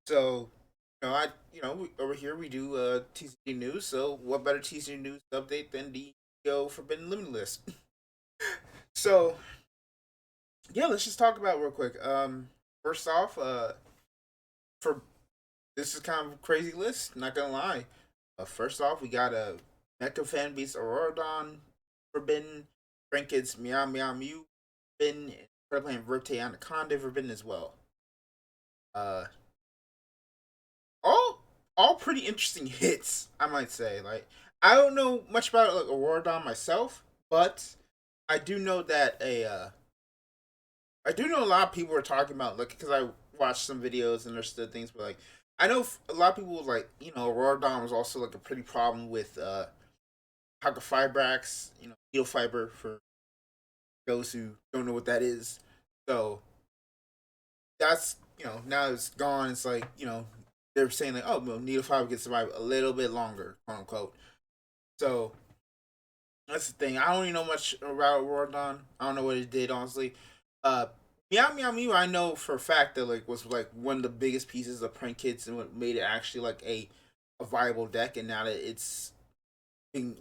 So, over here we do TCG news. So, what better TCG news update than the Forbidden Limitless? So, yeah, let's just talk about it real quick. First off, for this is kind of a crazy list. Not gonna lie. First off, we got a Mecha Fan Beast Auroradon Forbidden, Trinkets Meow Meow Mew Forbidden, and Purple Verte Anaconda Forbidden as well. Uh, all all pretty interesting hits, I might say. Like, I don't know much about like Auroradon myself, but I do know that I do know a lot of people are talking about, like, because I watched some videos and understood things, but like I know a lot of people, like, Auroradon was also like a pretty problem with Haga needle fiber for those who don't know what that is. So that's, now it's gone. It's like, they're saying like, oh, well, needle fiber can survive a little bit longer, quote unquote. So that's the thing. I don't even know much about Auroradon. I don't know what it did, honestly. Uh, Meow Meow Mew, I know for a fact that like was like one of the biggest pieces of Prank Kids and what made it actually like a viable deck. And now that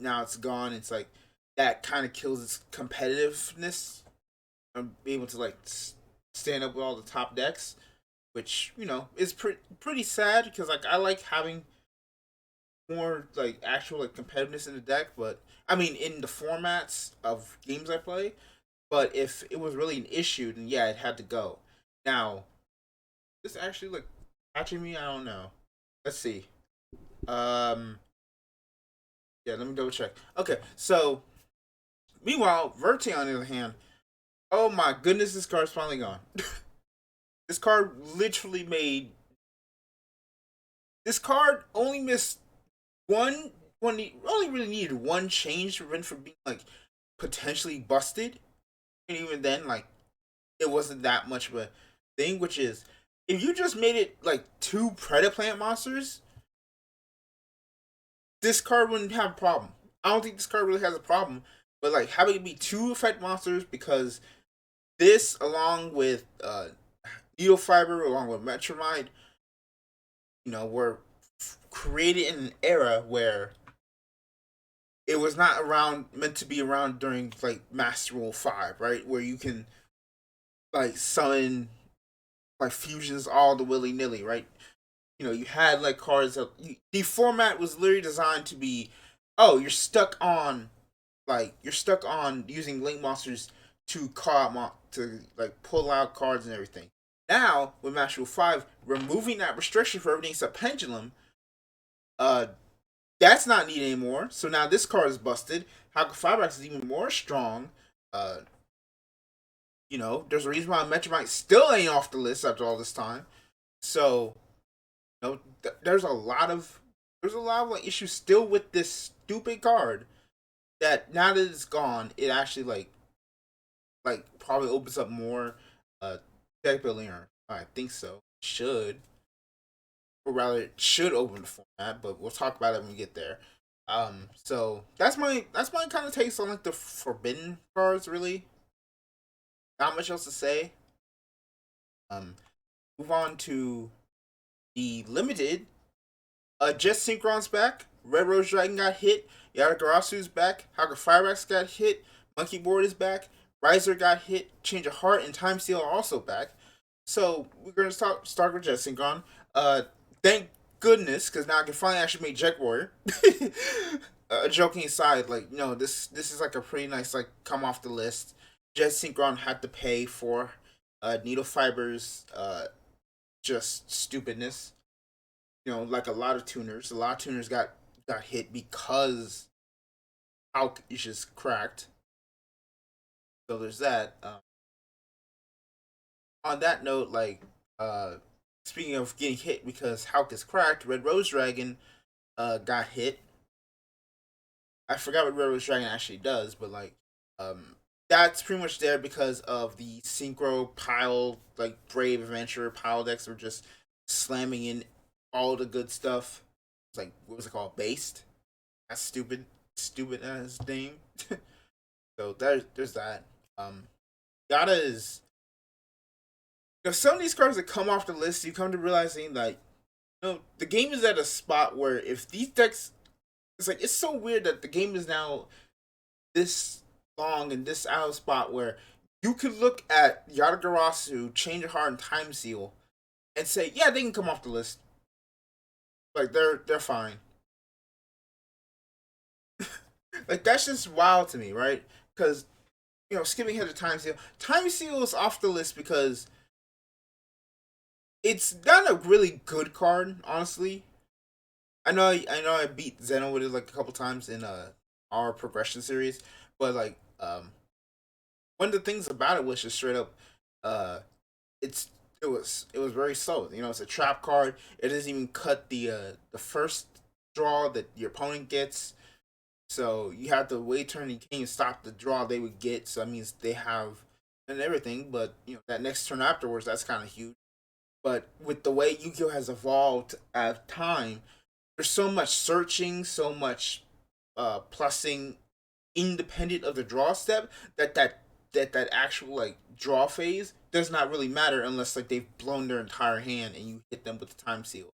now it's gone, it's like that kind of kills its competitiveness. I'm able to like stand up with all the top decks, which is pretty sad because like I like having more like actual like competitiveness in the deck, but I mean in the formats of games I play. But if it was really an issue, then yeah, it had to go. Now, this actually like catching me. I don't know. Let's see. Um, yeah, let me double check. Okay, so meanwhile, Verte on the other hand, oh my goodness, this card's finally gone. This card literally made this card only missed only really needed one change to prevent from being like potentially busted, and even then, like, it wasn't that much of a thing. Which is, if you just made it like two Predaplant monsters, this card wouldn't have a problem. I don't think this card really has a problem, but like having it be two effect monsters, because this along with Needle Fiber along with Metromite, were created in an era where it was not around meant to be around during like Master Rule 5, right? Where you can like summon like fusions all the willy nilly, right? You had like cards that the format was literally designed to be, oh, you're stuck on using link monsters to to like pull out cards and everything. Now with Master Rule 5, removing that restriction for everything except Pendulum, uh, that's not needed anymore. So now this card is busted. Haka Fireback is even more strong. Uh, there's a reason why Metromite still ain't off the list after all this time. So, there's a lot of like issues still with this stupid card. That now that it's gone, it actually like probably opens up more uh deck building. Or I think so. Should, or rather, it should open the format. But we'll talk about it when we get there. So that's my kind of taste on like the forbidden cards. Really, not much else to say. Um, Move on to the limited. Just Synchron's back. Red Rose Dragon got hit. Yadagarasu's back. Haga Fireback's got hit. Monkey Board is back. Riser got hit. Change of Heart and Time Seal are also back. So we're gonna start with Jet Synchron. Thank goodness, because now I can finally actually make Jet Warrior. Joking aside, like, this is like a pretty nice like come off the list. Jet Synchron had to pay for Needle Fiber's just stupidness. Like a lot of tuners got hit because Hulk is just cracked. So there's that. On that note, like, speaking of getting hit because Hulk is cracked, Red Rose Dragon got hit. I forgot what Red Rose Dragon actually does, but like, that's pretty much there because of the synchro pile, like Brave Adventurer pile decks were just slamming in all the good stuff. It's like, what was it called? Based. That's stupid as name. So there's that. Um, Yada is, some of these cards that come off the list, you come to realizing like No, the game is at a spot where if these decks, it's like it's so weird that the game is now this long and this out of spot where you could look at Yatagarasu, Change of Heart, and Time Seal and say, yeah, they can come off the list. Like they're fine. Like that's just wild to me, right? Because skipping ahead to Time Seal, Time Seal is off the list because it's not a really good card, honestly. I beat Zeno with it like a couple times in our progression series, but like one of the things about it was just straight up uh it's it was very slow. It's a trap card. It doesn't even cut the first draw that your opponent gets. So you have to wait turn, you can't even stop the draw they would get. So that means they have and everything, but that next turn afterwards, that's kind of huge. But with the way Yu-Gi-Oh has evolved at time, there's so much searching, so much plussing independent of the draw step that actual like draw phase does not really matter unless like they've blown their entire hand and you hit them with the time seal.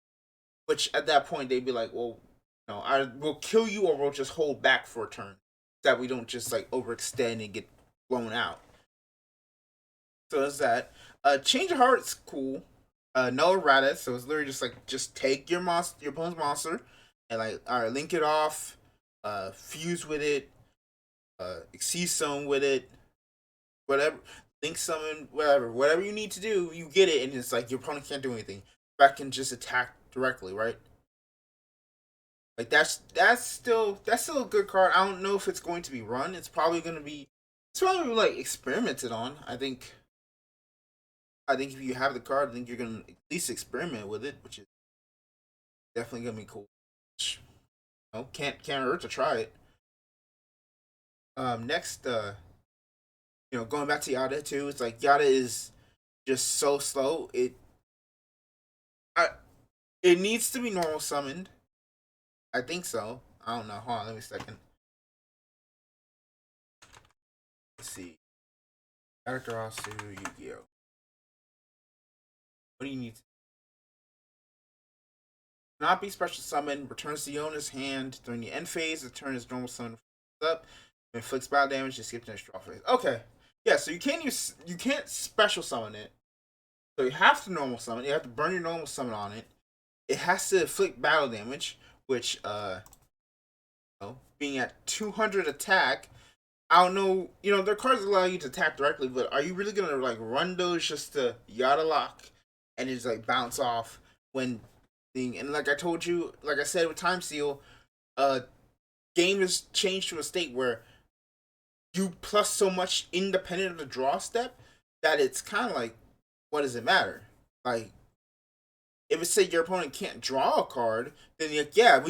Which at that point they'd be like, well, I will kill you or we'll just hold back for a turn. That we don't just like overextend and get blown out. So that's that. Change of Heart's cool. No errata, so it's literally just like just take your opponent's monster and like alright, link it off, fuse with it, exceed zone with it, whatever, link summon, whatever you need to do, you get it, and it's like your opponent can't do anything. Back can just attack directly, right? Like that's still a good card. I don't know if it's going to be run. It's probably like experimented on. I think if you have the card, I think you're gonna at least experiment with it, which is definitely gonna be cool. Can't hurt to try it. Next, going back to Yada too, it's like Yada is just so slow. I, it needs to be normal summoned. I think so. I don't know. Hold on, let me a second. Let's see. Yatagarasu Yu-Gi-Oh. What do you need to not be special summoned? Returns the owner's hand during the end phase. The turn is normal summon up. Inflicts battle damage. Just skip the next draw phase. Okay. Yeah. So you can't special summon it. So you have to normal summon. You have to burn your normal summon on it. It has to inflict battle damage, which being at 200 attack, I don't know. Their cards allow you to attack directly, but are you really gonna like run those just to Yada lock and just like bounce off when thing? And like I told you, like I said with Time Seal, uh, game has changed to a state where you plus so much independent of the draw step that it's kind of like, what does it matter? Like if it say your opponent can't draw a card, then like, yeah,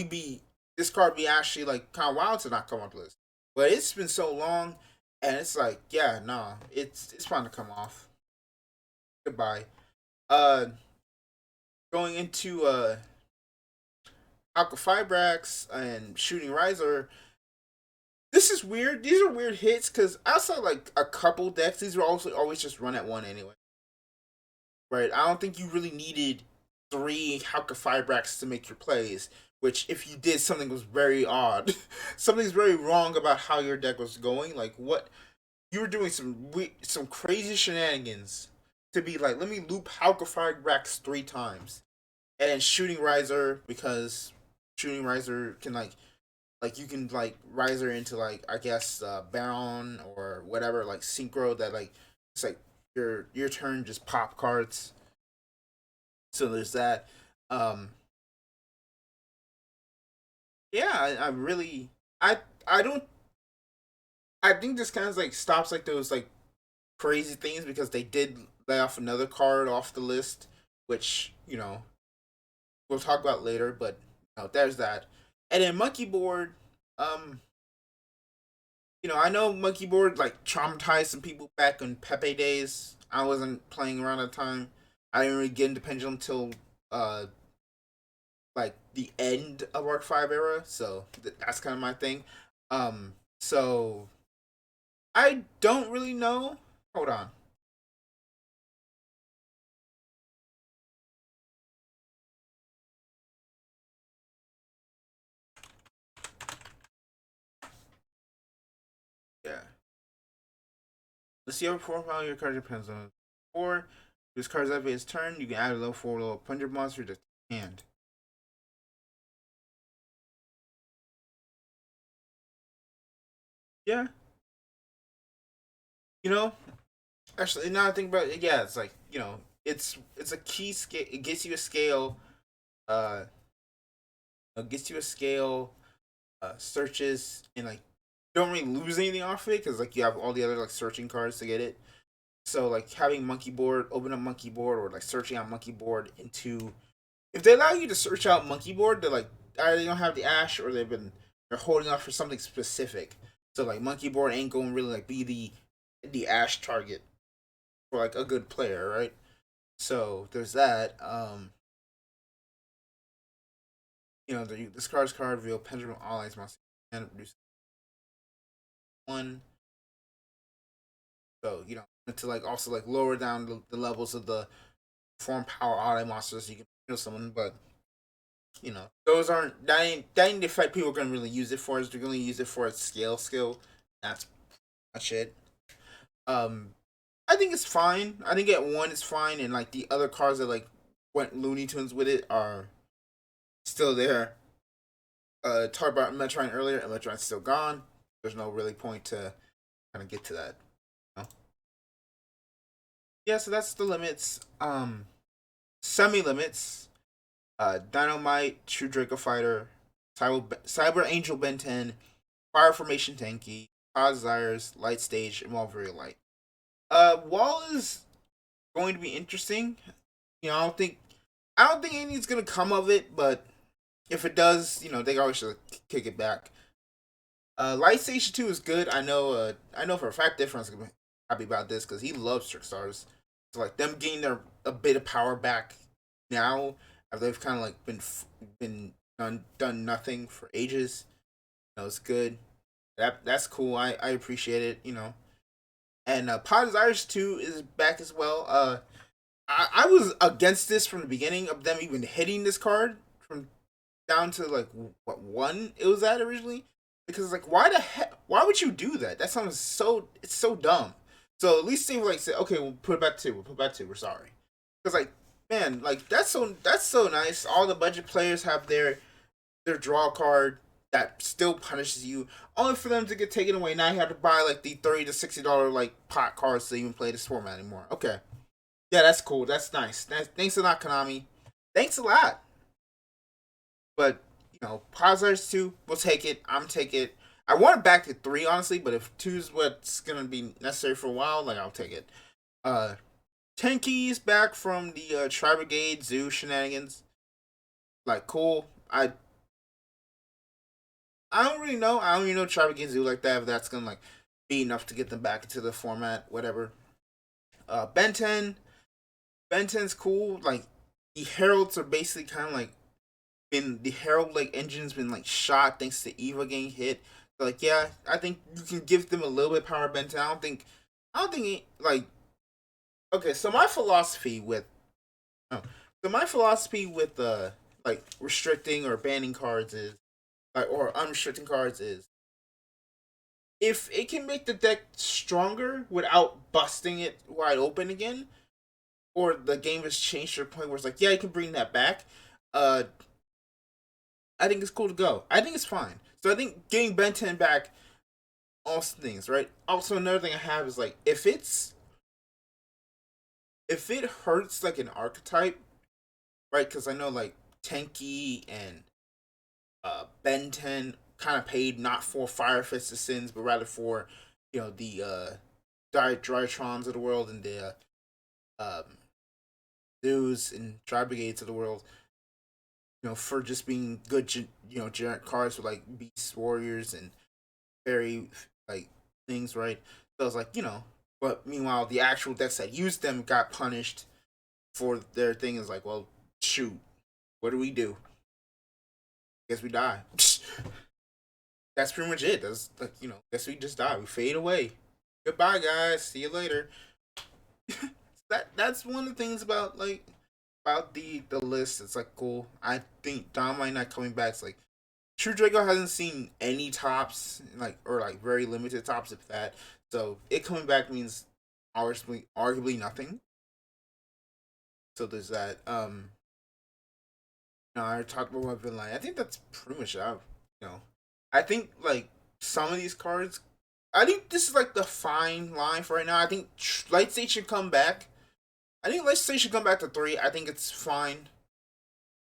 this card be actually like kind of wild to not come off the list. But it's been so long, and it's like, yeah, nah, it's fine to come off. Goodbye. Uh, Going into Alka Fibrax and Shooting Riser. This is weird. These are weird hits because outside like a couple decks, these are also always just run at one anyway. Right? I don't think you really needed three Hauka Fibrax to make your plays. Which, if you did, something was very odd. Something's very wrong about how your deck was going. Like, what you were doing some crazy shenanigans to be like, let me loop Hauka Fibrax 3 times, and then Shooting Riser because Shooting Riser can like you can like Riser into like I guess Baron or whatever like Synchro that like it's like your turn just pop cards. So there's that. Um, yeah, I really I don't I think this kind of like stops like those like crazy things because they did lay off another card off the list, which we'll talk about later. But there's that. And then Monkey Board, um, I know Monkey Board like traumatized some people back in Pepe days. I wasn't playing around at the time. I didn't really get into Pendulum until uh like the end of Arc 5 era, so that's kind of my thing. So I don't really know. Hold on. Let's see how perform how your card depends on. 4. This card's activate its turn. You can add a level 4 level plunger monster to hand. Yeah, you know, actually, now I think about it, yeah, it's like it's a key scale. It gets you a scale. Uh, it gets you a scale. Searches and like you don't really lose anything off it because like you have all the other like searching cards to get it. So like having monkey board, open up monkey board, or like searching out monkey board into if they allow you to search out monkey board, they're like either they don't have the ash or they're holding off for something specific. So like monkey board ain't going to really like be the ash target for like a good player, right? So there's that. This card reveal pendulum allies monster and produce one. So to like also like lower down the levels of the form power ally monsters you can kill someone, but those aren't that ain't the effect people are gonna really use it for. Is they're gonna use it for its scale skill. That's much it. Um, I think it's fine. I think at one it's fine, and like the other cards that like went Looney Tunes with it are still there. Talked about Metroid earlier, and Metroid's still gone. There's no really point to kind of get to that. You know? Yeah, so that's the limits. Semi limits. Dynamite, True Draco Fighter, Cyber Angel Ben 10, Fire Formation Tenki, Cloud Desires, Light Stage, and Malveria Light. Wall is going to be interesting. I don't think anything's gonna come of it, but if it does, they always should kick it back. Light Stage 2 is good. I know for a fact Difference is gonna be happy about this because he loves Trick Stars. So like them getting their a bit of power back now after they've kind of like been done nothing for ages. It's good. That's cool. I appreciate it. And Pod Desires 2 is back as well. I was against this from the beginning of them even hitting this card from down to like what one it was at originally because like why would you do that? That sounds it's so dumb. So at least they like say okay we'll put it back to we'll put it back to we're sorry because like man like that's so nice. All the budget players have their draw card that still punishes you only for them to get taken away. Now you have to buy like the $30 to $60 like pot cards to even play this format anymore. Okay, yeah, that's cool. That's nice. Thanks a lot, Konami. Thanks a lot. But Posers 2, we'll take it. I'm take it. I want it back to 3 honestly, but if 2 is what's gonna be necessary for a while, like I'll take it. Uh, 10 keys back from the Tri Brigade Zoo shenanigans. Like cool. I don't really know. I don't really know Tri Brigade Zoo like that. If that's gonna like be enough to get them back into the format, whatever. Ben 10. Ben 10's cool. Like the heralds are basically kind of like been the Herald like engine's been like shot thanks to Eva getting hit. So, like yeah, I think you can give them a little bit of power Benton. I don't think like okay. Oh, so my philosophy with like restricting or banning cards is like or unrestricting cards is if it can make the deck stronger without busting it wide open again, or the game has changed to a point where it's like yeah, you can bring that back. Uh, I think it's cool to go. I think it's fine. So I think getting Ben 10 back, also things, right? Also another thing I have is like if it hurts like an archetype, right? Because I know like Tenki and Ben 10 kind of paid not for Fire Fist of Sins, but rather for the Drytrons of the world and the um, Zeus and Tri Brigades of the world. For just being good, generic cards with like Beast Warriors and very like things, right? So I was like, but meanwhile, the actual decks that used them got punished for their thing. Is like, well, shoot, what do we do? Guess we die. That's pretty much it. That's like, guess we just die. We fade away. Goodbye, guys. See you later. That's one of the things about the list. It's like cool. I think Dynamite not coming back. It's like True Draco hasn't seen any tops, like or like very limited tops if that. So it coming back means arguably nothing. So there's that. No, I talked about weapon line. I think that's pretty much out. You know, I think like some of these cards. I think this is like the fine line for right now. I think Light Stage should come back. I think Light Stage should come back to 3. I think it's fine.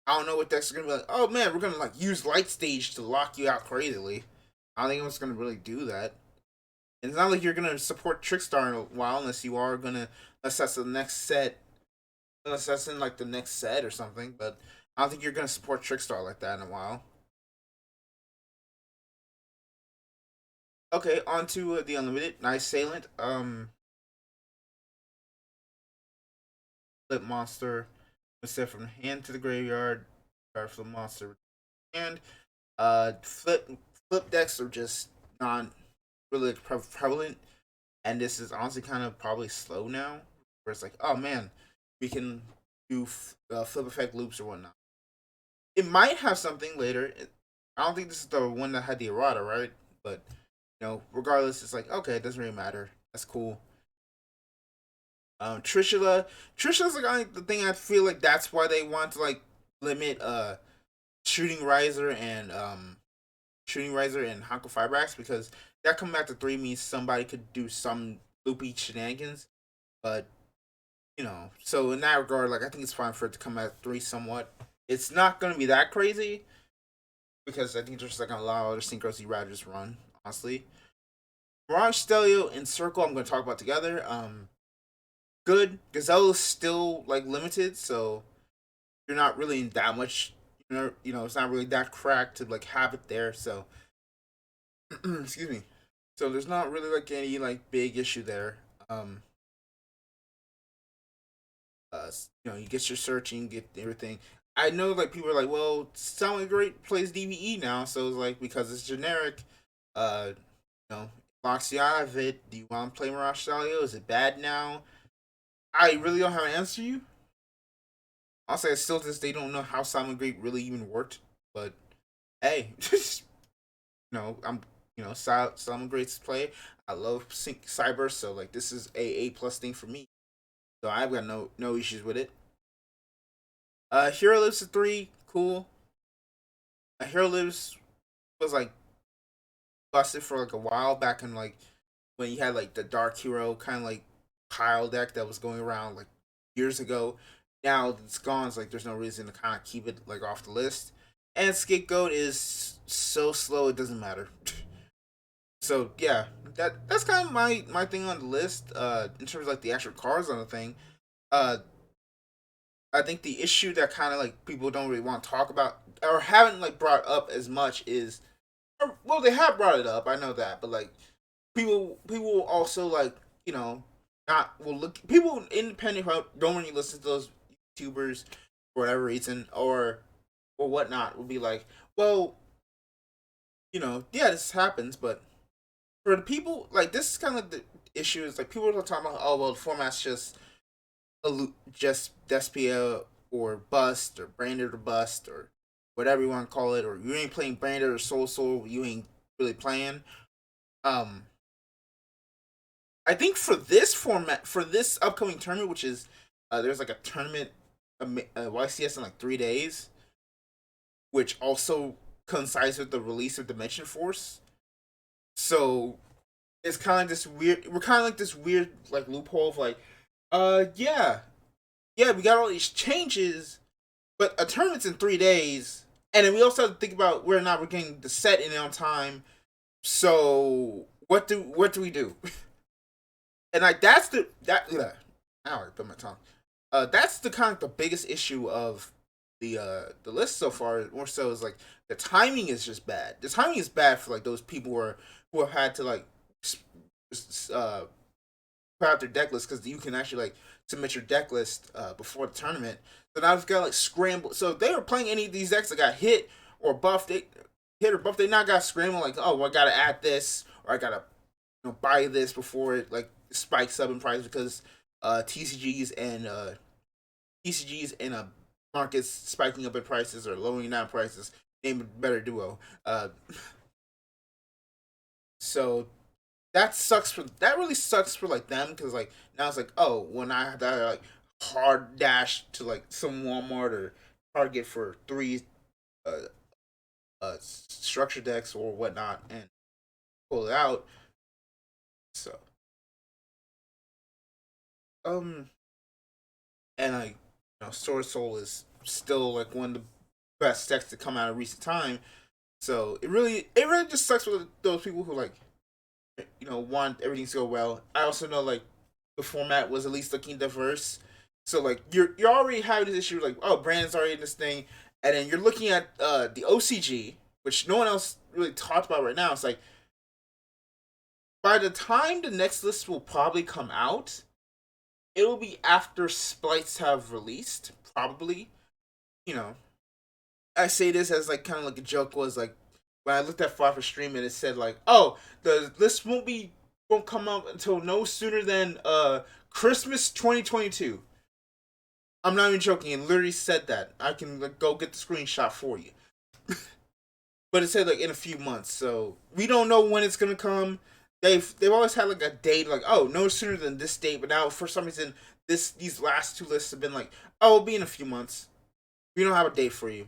I don't know what decks are gonna be like. Oh man, we're gonna like use Light Stage to lock you out crazily. I don't think anyone's gonna really do that. And it's not like you're gonna support Trickstar in a while unless you are gonna unless that's the next set. Unless that's in like the next set or something. But I don't think you're gonna support Trickstar like that in a while. Okay, on to the Unlimited. Nice Salient. Flip monster. Instead from hand to the graveyard. Flip monster and flip decks are just not really prevalent, and this is honestly kind of probably slow now. Where it's like, oh man, we can do flip effect loops or whatnot. It might have something later. I don't think this is the one that had the errata, right? But regardless, it's like okay, it doesn't really matter. That's cool. Trishula's like the thing. I feel like that's why they want to like limit shooting riser and Hanko Fibrax because that coming back to 3 means somebody could do some loopy shenanigans. But so in that regard, like I think it's fine for it to come at 3 somewhat. It's not gonna be that crazy because I think there's like a lot of other synchros you'd rather just run, honestly. Mirage Stelio and Circle I'm gonna talk about together. Good. Gazelle is still like limited, so you're not really in that much it's not really that cracked to like have it there, so excuse me. So there's not really like any like big issue there. Um, you get your searching, get everything. I know like people are like, well, Sound Great plays DVE now, so it's like because it's generic. Uh, you know, locks you out of it. Do you want to play Mirage Stalio? Is it bad now? I really don't have an answer to you. I'll say still to this day don't know how Silent Great really even worked, but hey, I'm Silent Great's play. I love Cyber, so like this is a plus thing for me. So I've got no issues with it. Hero Lives at 3, cool. Hero Lives was like busted for like a while back in like when you had like the Dark Hero kind of like pile deck that was going around like years ago. Now it's gone. It's like there's no reason to kind of keep it like off the list. And Scapegoat is so slow it doesn't matter. So yeah, that's kind of my thing on the list. In terms of like the actual cards on the thing, uh, I think the issue that kind of like people don't really want to talk about or haven't like brought up as much is, well, they have brought it up. I know that, but like people also like not will look people independent who don't really listen to those YouTubers for whatever reason or whatnot will be like, well, yeah, this happens, but for the people like this is kind of the issue is like people are talking about, oh well, the format's just Despia or bust or branded or bust or whatever you want to call it, or you ain't playing branded or soul, you ain't really playing. um I think for this format, for this upcoming tournament, which is there's like a tournament, YCS in like 3 days, which also coincides with the release of Dimension Force. So it's kind of this weird. We're kind of like this weird like loophole of like, yeah, we got all these changes, but a tournament's in 3 days, and then we also have to think about whether or not we're getting the set in on time. So what do we do? And like that's the that. Ugh, I bit my tongue. That's the kind of the biggest issue of the list so far. More so is like the timing is just bad. The timing is bad for like those people who have had to like uh put out their deck list because you can actually like submit your deck list before the tournament. So now it's got like scramble. So if they were playing any of these decks that got hit or buffed, they hit or buffed, they not got scramble like, oh, well, I gotta add this or I gotta buy this before it like spikes up in price because TCGs and markets spiking up in prices or lowering down prices. Name a better duo. So that really sucks for like them because like now it's like, oh, when I have to like hard dash to like some Walmart or Target for three uh, structure decks or whatnot and pull it out. So um and like, Sword Soul is still like one of the best decks to come out of recent time. So it really just sucks with those people who like, want everything to go well. I also know like the format was at least looking diverse. So like you're already having this issue like, oh, Brandon's already in this thing, and then you're looking at the OCG, which no one else really talked about right now. It's like by the time the next list will probably come out, it'll be after splites have released, probably. You know, I say this as like kind of like a joke was like when I looked at Fly for Stream and it said like, oh, the list won't come out until no sooner than Christmas 2022. I'm not even joking. It literally said that. I can like, go get the screenshot for you. But it said like in a few months, so we don't know when it's gonna come. They've always had like a date, like, oh, no sooner than this date. But now for some reason these last two lists have been like, oh, it'll be in a few months. We don't have a date for you.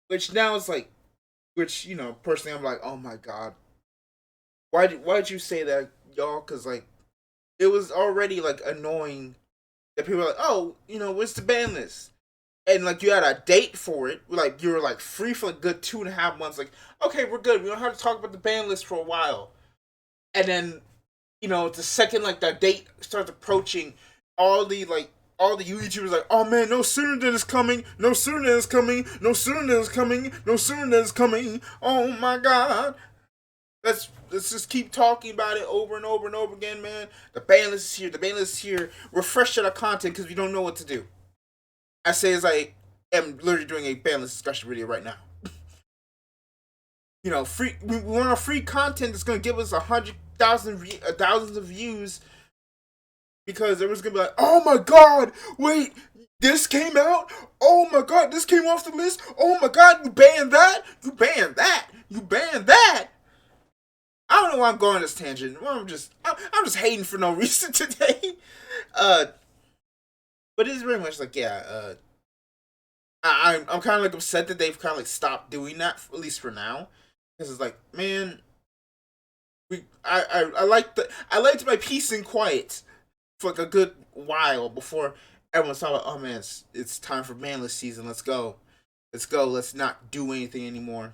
Which now is like, which personally I'm like, oh my god, why did you say that, y'all? Because like it was already like annoying that people were like, oh, what's the ban list? And like you had a date for it, like you were like free for a good 2.5 months. Like, okay, we're good. We don't have to talk about the ban list for a while. And then, the second like that date starts approaching, all the like all the YouTubers like, oh man, no sooner than it's coming, no sooner than it's coming, no sooner than it's coming, no sooner than it's coming. Oh my god. Let's just keep talking about it over and over and over again, man. The ban list is here. The ban list is here. Refresh our content because we don't know what to do. I say as I am literally doing a ban list discussion video right now. Free. We want our free content that's gonna give us 100,000 thousands of views because everyone's gonna be like, oh my god, wait, this came out. Oh my god, this came off the list. Oh my god, you banned that. You banned that. You banned that. I don't know why I'm going on this tangent. I'm just hating for no reason today. Uh, but it's very much like, yeah. I'm kind of like upset that they've kind of like stopped doing that, at least for now, because it's like, man, I liked my peace and quiet for like a good while before everyone's talking about, oh man, it's time for manless season. Let's go, let's go. Let's not do anything anymore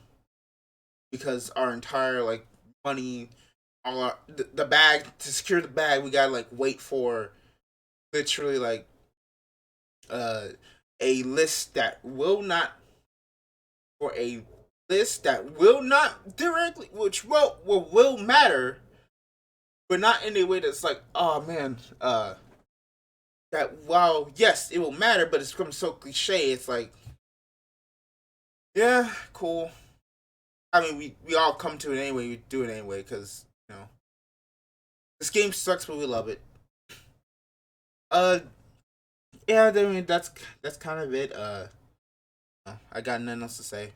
because our entire like money, all the bag to secure the bag, we gotta like wait for literally like uh a list that will not for a list that will not directly, which will matter, but not in a way that's like, oh man, that while yes it will matter, but it's become so cliche. It's like, yeah, cool. I mean, we all come to it anyway. We do it anyway because this game sucks, but we love it. Uh, yeah, I mean that's kind of it. I got nothing else to say.